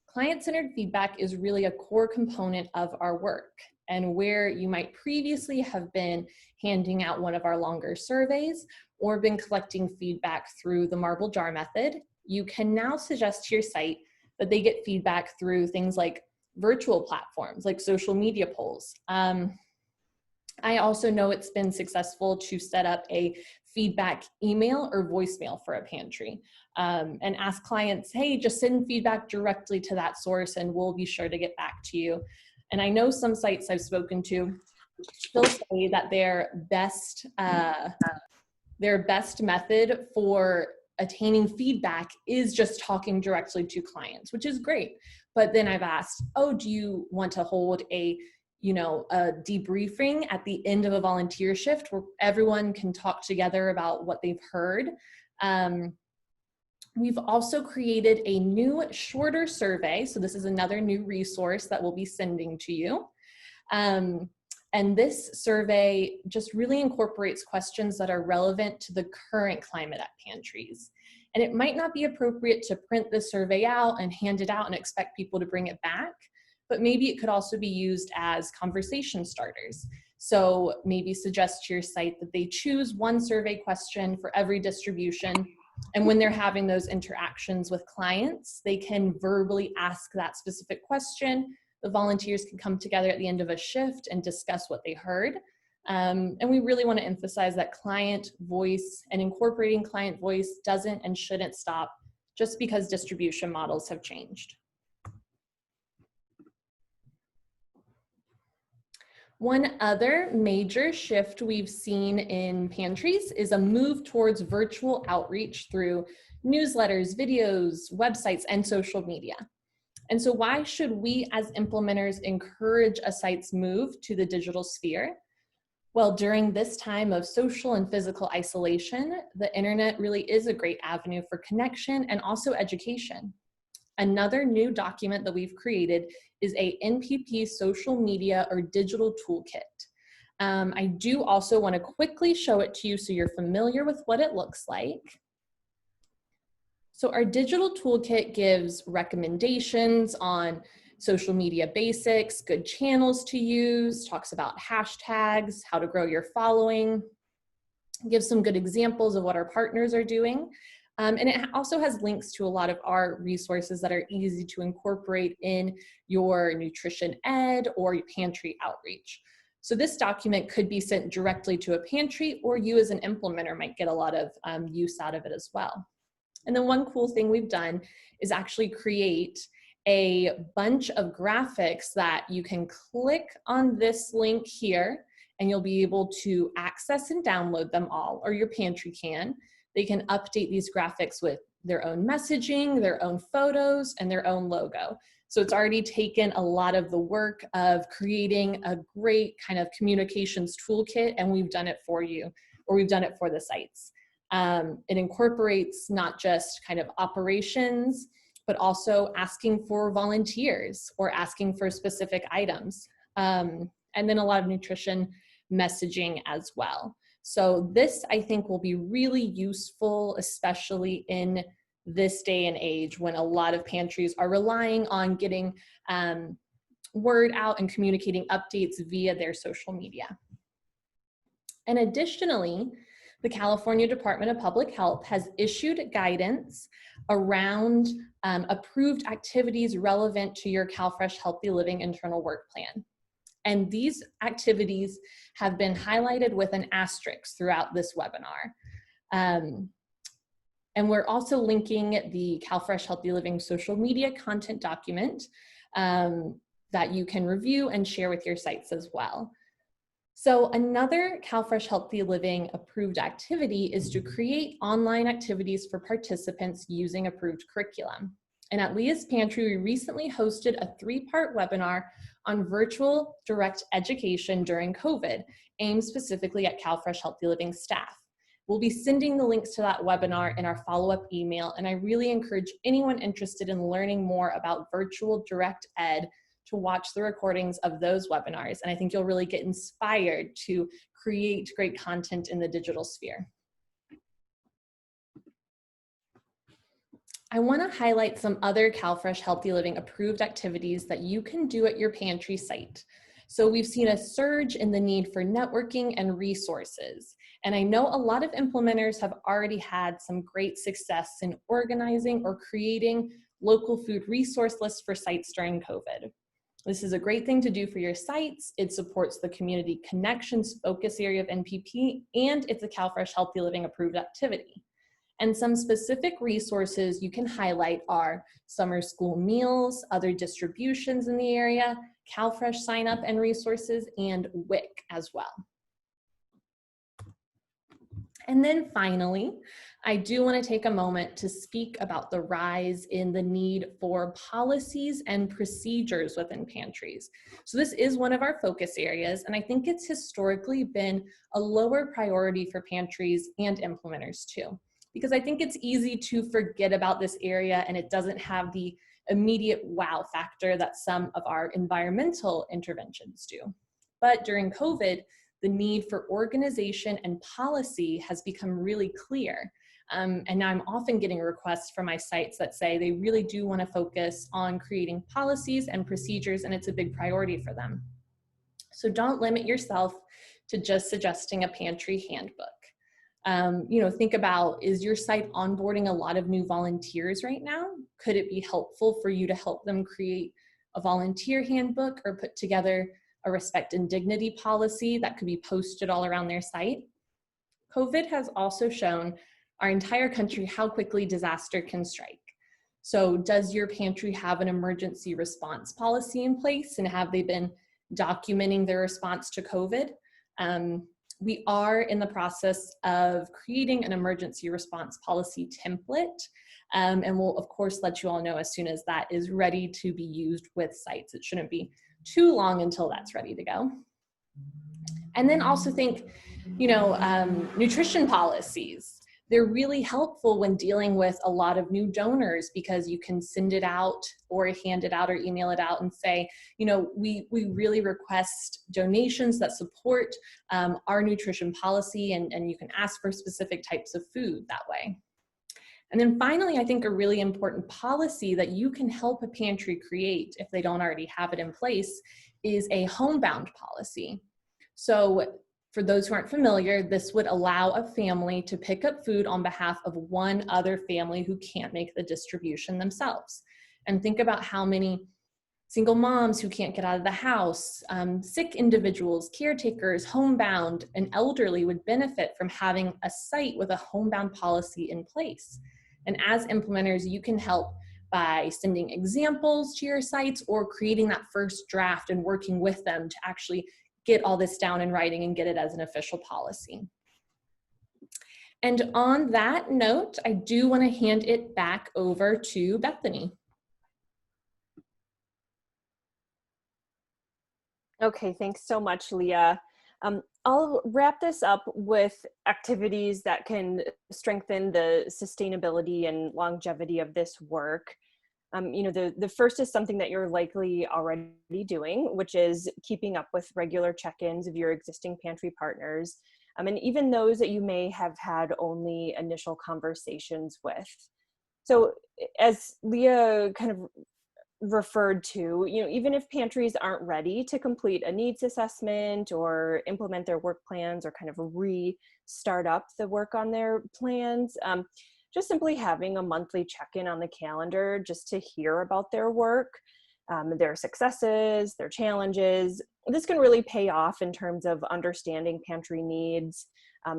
[SPEAKER 2] Client-centered feedback is really a core component of our work, and where you might previously have been handing out one of our longer surveys or been collecting feedback through the marble jar method, you can now suggest to your site that they get feedback through things like virtual platforms, like social media polls. I also know it's been successful to set up a feedback email or voicemail for a pantry and ask clients, hey, just send feedback directly to that source and we'll be sure to get back to you. And I know some sites I've spoken to still say that their best method for attaining feedback is just talking directly to clients, which is great. But then I've asked, oh, do you want to hold a debriefing at the end of a volunteer shift where everyone can talk together about what they've heard? We've also created a new shorter survey. So this is another new resource that we'll be sending to you. And this survey just really incorporates questions that are relevant to the current climate at pantries. And it might not be appropriate to print the survey out and hand it out and expect people to bring it back, but maybe it could also be used as conversation starters. So maybe suggest to your site that they choose one survey question for every distribution. And when they're having those interactions with clients, they can verbally ask that specific question. The volunteers can come together at the end of a shift and discuss what they heard. And we really want to emphasize that client voice and incorporating client voice doesn't and shouldn't stop just because distribution models have changed. One other major shift we've seen in pantries is a move towards virtual outreach through newsletters, videos, websites, and social media. And so why should we as implementers encourage a site's move to the digital sphere? Well, during this time of social and physical isolation, the internet really is a great avenue for connection and also education. Another new document that we've created is a NPP social media or digital toolkit. I do also want to quickly show it to you so you're familiar with what it looks like. So our digital toolkit gives recommendations on social media basics, good channels to use, talks about hashtags, how to grow your following, gives some good examples of what our partners are doing. And it also has links to a lot of our resources that are easy to incorporate in your nutrition ed or your pantry outreach. So this document could be sent directly to a pantry, or you as an implementer might get a lot of use out of it as well. And then one cool thing we've done is actually create a bunch of graphics that you can click on this link here, and you'll be able to access and download them all, or your pantry can. They can update these graphics with their own messaging, their own photos, and their own logo. So it's already taken a lot of the work of creating a great kind of communications toolkit, and we've done it for you, or we've done it for the sites. It incorporates not just kind of operations, but also asking for volunteers or asking for specific items. And then a lot of nutrition messaging as well. So this, I think, will be really useful, especially in this day and age when a lot of pantries are relying on getting word out and communicating updates via their social media. And additionally, the California Department of Public Health has issued guidance around approved activities relevant to your CalFresh Healthy Living internal work plan. And these activities have been highlighted with an asterisk throughout this webinar. And we're also linking the CalFresh Healthy Living social media content document that you can review and share with your sites as well. So another CalFresh Healthy Living approved activity is to create online activities for participants using approved curriculum. And at Leah's Pantry, we recently hosted a 3-part webinar on virtual direct education during COVID, aimed specifically at CalFresh Healthy Living staff. We'll be sending the links to that webinar in our follow-up email, and I really encourage anyone interested in learning more about virtual direct ed to watch the recordings of those webinars. And I think you'll really get inspired to create great content in the digital sphere. I want to highlight some other CalFresh Healthy Living approved activities that you can do at your pantry site. So we've seen a surge in the need for networking and resources. And I know a lot of implementers have already had some great success in organizing or creating local food resource lists for sites during COVID. This is a great thing to do for your sites. It supports the community connections focus area of NPP, and it's a CalFresh Healthy Living approved activity. And some specific resources you can highlight are summer school meals, other distributions in the area, CalFresh sign up and resources, and WIC as well. And then finally, I do want to take a moment to speak about the rise in the need for policies and procedures within pantries. So this is one of our focus areas, and I think it's historically been a lower priority for pantries and implementers too, because I think it's easy to forget about this area and it doesn't have the immediate wow factor that some of our environmental interventions do. But during COVID, the need for organization and policy has become really clear. And now I'm often getting requests from my sites that say they really do want to focus on creating policies and procedures, and it's a big priority for them. So don't limit yourself to just suggesting a pantry handbook. Think about, is your site onboarding a lot of new volunteers right now? Could it be helpful for you to help them create a volunteer handbook or put together a respect and dignity policy that could be posted all around their site? COVID has also shown our entire country how quickly disaster can strike. So does your pantry have an emergency response policy in place, and have they been documenting their response to COVID? We are in the process of creating an emergency response policy template, and we'll of course let you all know as soon as that is ready to be used with sites. It shouldn't be too long until that's ready to go. And then also think, nutrition policies. They're really helpful when dealing with a lot of new donors, because you can send it out or hand it out or email it out and say, we really request donations that support our nutrition policy, and you can ask for specific types of food that way. And then finally, I think a really important policy that you can help a pantry create, if they don't already have it in place, is a homebound policy. So for those who aren't familiar, this would allow a family to pick up food on behalf of one other family who can't make the distribution themselves. And think about how many single moms who can't get out of the house, sick individuals, caretakers, homebound, and elderly would benefit from having a site with a homebound policy in place. And as implementers, you can help by sending examples to your sites or creating that first draft and working with them to actually get all this down in writing and get it as an official policy. And on that note, I do want to hand it back over to Bethany.
[SPEAKER 1] Okay, thanks so much, Leah. I'll wrap this up with activities that can strengthen the sustainability and longevity of this work. The first is something that you're likely already doing, which is keeping up with regular check-ins of your existing pantry partners, and even those that you may have had only initial conversations with. So as Leah kind of referred to, even if pantries aren't ready to complete a needs assessment or implement their work plans or kind of restart up the work on their plans, just simply having a monthly check-in on the calendar just to hear about their work, their successes, their challenges. This can really pay off in terms of understanding pantry needs,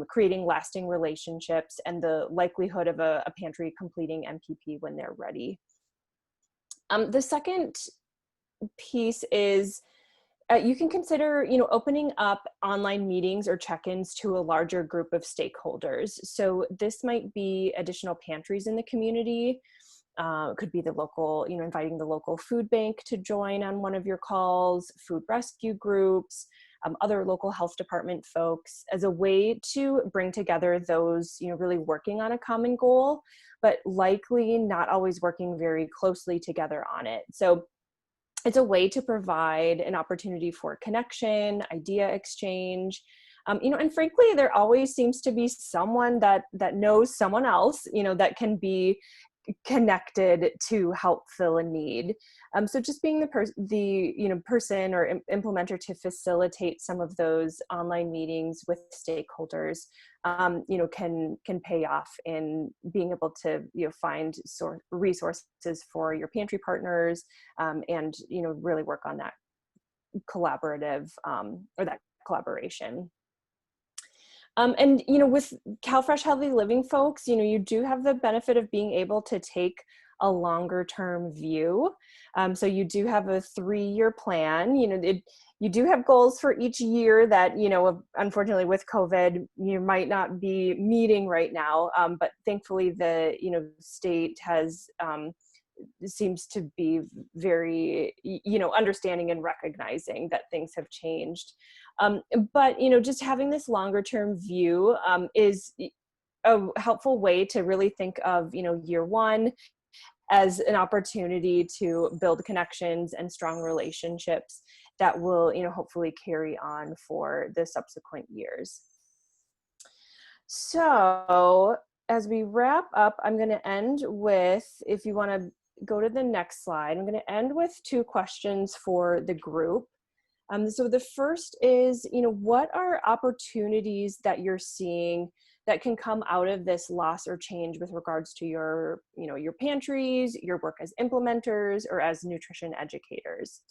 [SPEAKER 1] creating lasting relationships, and the likelihood of a pantry completing NPP when they're ready. The second piece is you can consider, opening up online meetings or check-ins to a larger group of stakeholders. So this might be additional pantries in the community. It could be the local, inviting the local food bank to join on one of your calls, food rescue groups, other local health department folks, as a way to bring together those, really working on a common goal, but likely not always working very closely together on it. So it's a way to provide an opportunity for connection, idea exchange, and frankly, there always seems to be someone that knows someone else, that can be connected to help fill a need. So just being the person or implementer to facilitate some of those online meetings with stakeholders, can pay off in being able to find resources for your pantry partners, and really work on that collaborative or that collaboration. And with CalFresh Healthy Living folks, you do have the benefit of being able to take a longer term view. So you do have a 3-year plan. You do have goals for each year that, unfortunately with COVID, you might not be meeting right now. But thankfully the, state has, seems to be very, understanding and recognizing that things have changed. But, just having this longer term view is a helpful way to really think of, year one as an opportunity to build connections and strong relationships that will, hopefully carry on for the subsequent years. So as we wrap up, I'm going to end with, if you want to go to the next slide, I'm going to end with 2 questions for the group. So the first is, what are opportunities that you're seeing that can come out of this loss or change with regards to your, your pantries, your work as implementers, or as nutrition educators?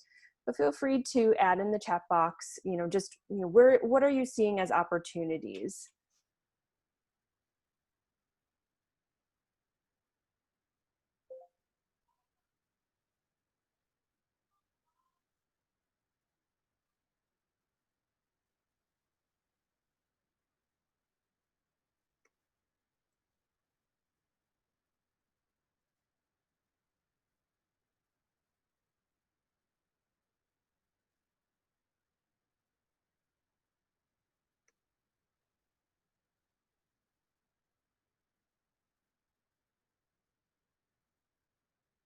[SPEAKER 1] But feel free to add in the chat box, what are you seeing as opportunities?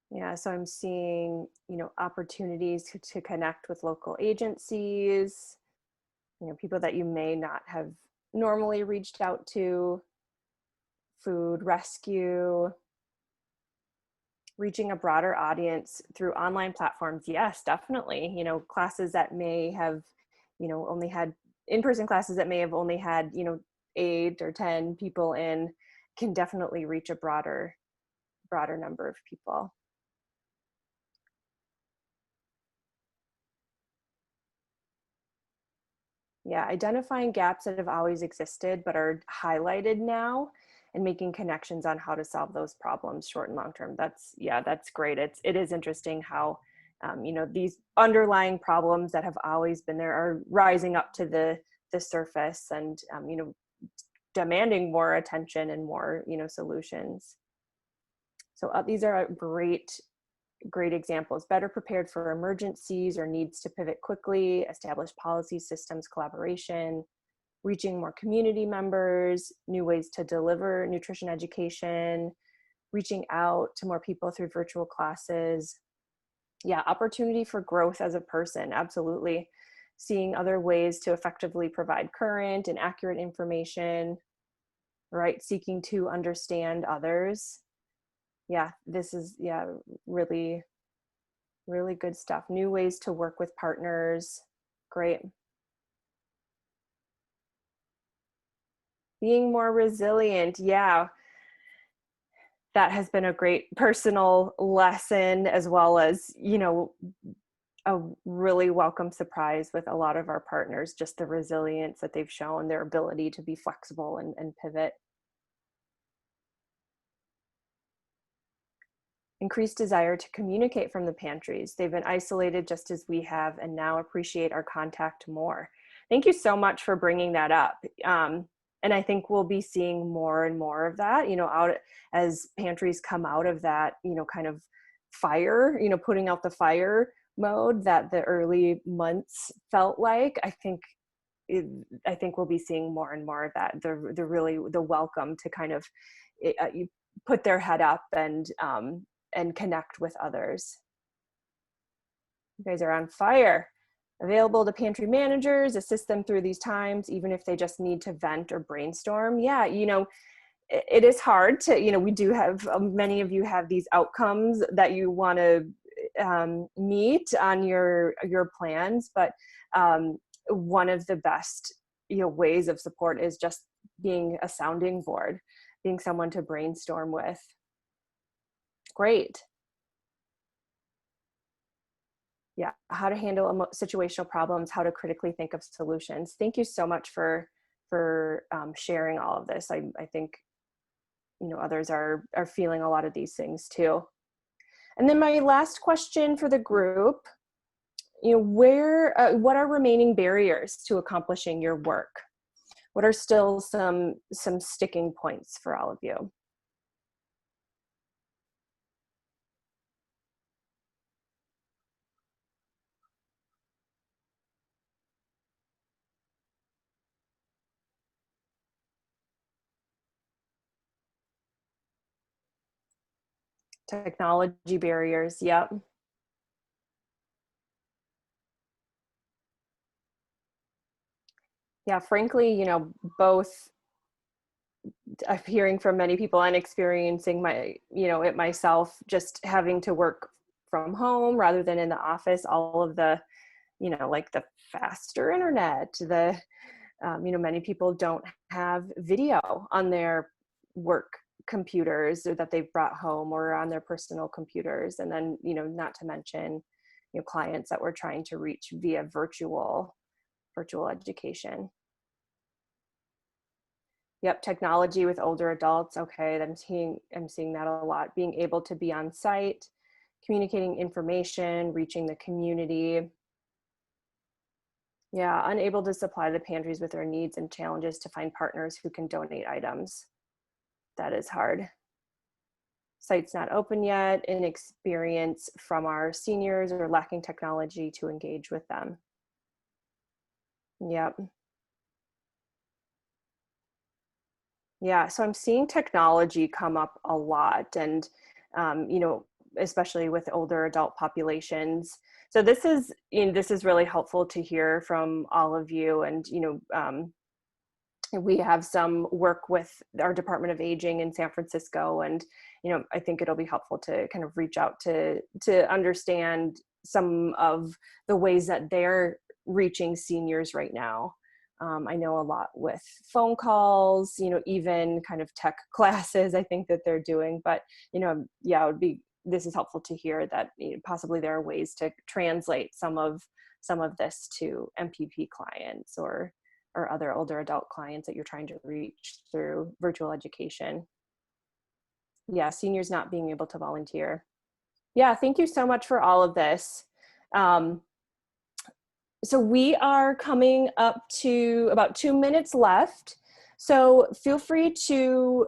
[SPEAKER 1] Yeah, so I'm seeing, opportunities to connect with local agencies, people that you may not have normally reached out to, food rescue, reaching a broader audience through online platforms. Yes, definitely. Classes that may have, only had in-person classes that may have only had, 8 or 10 people in, can definitely reach a broader number of people. Yeah, identifying gaps that have always existed but are highlighted now, and making connections on how to solve those problems short and long term. That's great. It is interesting how these underlying problems that have always been there are rising up to the surface, and demanding more attention and more solutions. So these are great examples. Better prepared for emergencies or needs to pivot quickly, establish policy systems, collaboration, reaching more community members, new ways to deliver nutrition education, reaching out to more people through virtual classes. Yeah, opportunity for growth as a person, absolutely. Seeing other ways to effectively provide current and accurate information, right? Seeking to understand others. Yeah, this is, really, really good stuff. New ways to work with partners. Great. Being more resilient. Yeah. That has been a great personal lesson, as well as, a really welcome surprise with a lot of our partners, just the resilience that they've shown, their ability to be flexible and pivot. Increased desire to communicate from the pantries. They've been isolated just as we have, and now appreciate our contact more. Thank you so much for bringing that up. And I think we'll be seeing more and more of that, out as pantries come out of that, kind of fire, putting out the fire mode that the early months felt like. I think we'll be seeing more and more of that. The welcome to kind of you put their head up and connect with others. You guys are on fire. Available to pantry managers, assist them through these times, even if they just need to vent or brainstorm. Yeah, it is hard to, we do have, many of you have these outcomes that you want to meet on your plans, but one of the best, ways of support is just being a sounding board, being someone to brainstorm with. Great. Yeah, how to handle situational problems, how to critically think of solutions. Thank you so much for sharing all of this. I think others are feeling a lot of these things too. And then my last question for the group, what are remaining barriers to accomplishing your work? What are still some sticking points for all of you? Technology barriers, yep. Yeah, frankly, both I'm hearing from many people and experiencing it myself, just having to work from home rather than in the office, all of the, like the faster internet, many people don't have video on their work computers or that they've brought home or on their personal computers. And then, not to mention, clients that we're trying to reach via virtual education. Yep, technology with older adults. Okay, I'm seeing that a lot. Being able to be on site, communicating information, reaching the community. Yeah, unable to supply the pantries with their needs and challenges to find partners who can donate items. That is hard. Site's not open yet, inexperience from our seniors or lacking technology to engage with them. Yep. Yeah, so I'm seeing technology come up a lot, and especially with older adult populations. So this is really helpful to hear from all of you, and we have some work with our Department of Aging in San Francisco, and I think it'll be helpful to kind of reach out to understand some of the ways that they're reaching seniors right now. I know a lot with phone calls, even kind of tech classes I think that they're doing, but this is helpful to hear that possibly there are ways to translate some of this to NPP clients or other older adult clients that you're trying to reach through virtual education. Yeah, seniors not being able to volunteer. Yeah, thank you so much for all of this. So we are coming up to about 2 minutes left. So feel free to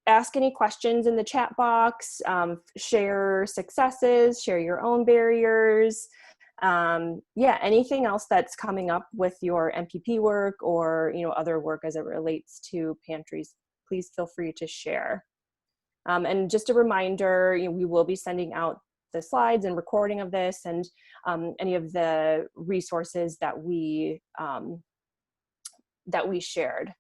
[SPEAKER 1] ask any questions in the chat box, share successes, share your own barriers. Anything else that's coming up with your NPP work or other work as it relates to pantries, please feel free to share. And just a reminder, we will be sending out the slides and recording of this and any of the resources that we shared.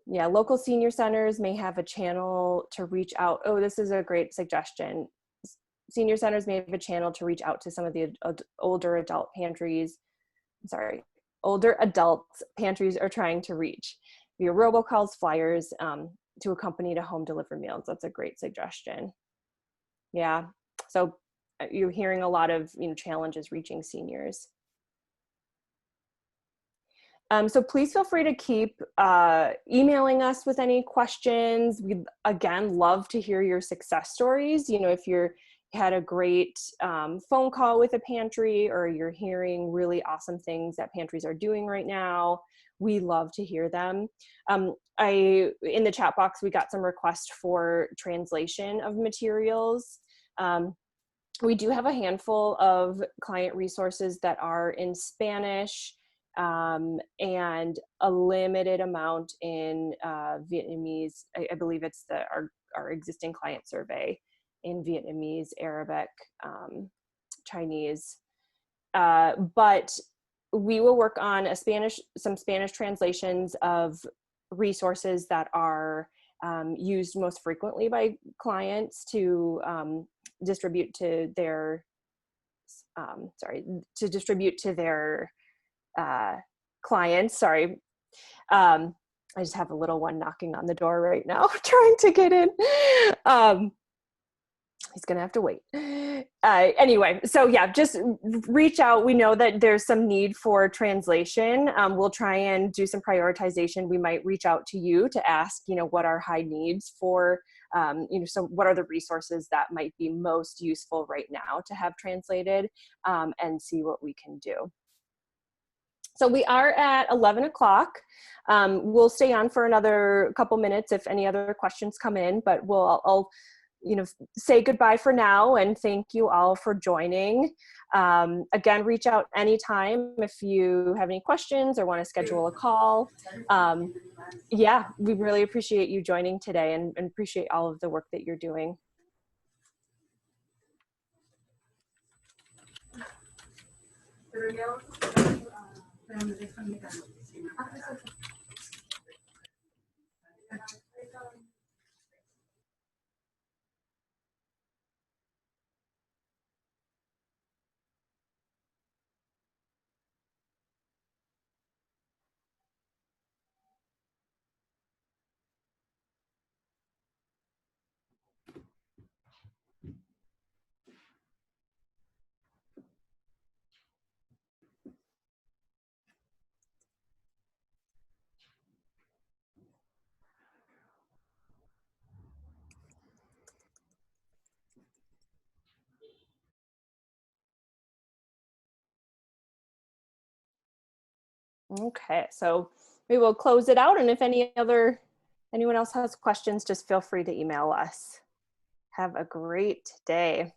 [SPEAKER 1] Yeah, local senior centers may have a channel to reach out. Oh, this is a great suggestion. Senior centers may have a channel to reach out to some of the older adult pantries. Older adults pantries are trying to reach via robocalls, flyers, to accompany to home delivered meals. That's a great suggestion. Yeah, so you're hearing a lot of challenges reaching seniors. So please feel free to keep emailing us with any questions. We'd again love to hear your success stories. If you had a great phone call with a pantry or you're hearing really awesome things that pantries are doing right now, we love to hear them. In the chat box, we got some requests for translation of materials. We do have a handful of client resources that are in Spanish, and a limited amount in Vietnamese. I believe it's our existing client survey in Vietnamese, Arabic, Chinese. But we will work on some Spanish translations of resources that are used most frequently by clients to distribute to their clients. Sorry. I just have a little one knocking on the door right now, trying to get in. He's gonna have to wait. Anyway, so yeah, just reach out. We know that there's some need for translation. We'll try and do some prioritization. We might reach out to you to ask, what are high needs for, so what are the resources that might be most useful right now to have translated, and see what we can do. So we are at 11 o'clock. We'll stay on for another couple minutes if any other questions come in, but I'll say goodbye for now and thank you all for joining. Again, reach out anytime if you have any questions or want to schedule a call. Yeah, we really appreciate you joining today and appreciate all of the work that you're doing. Okay, so we will close it out, and if anyone else has questions, just feel free to email us. Have a great day.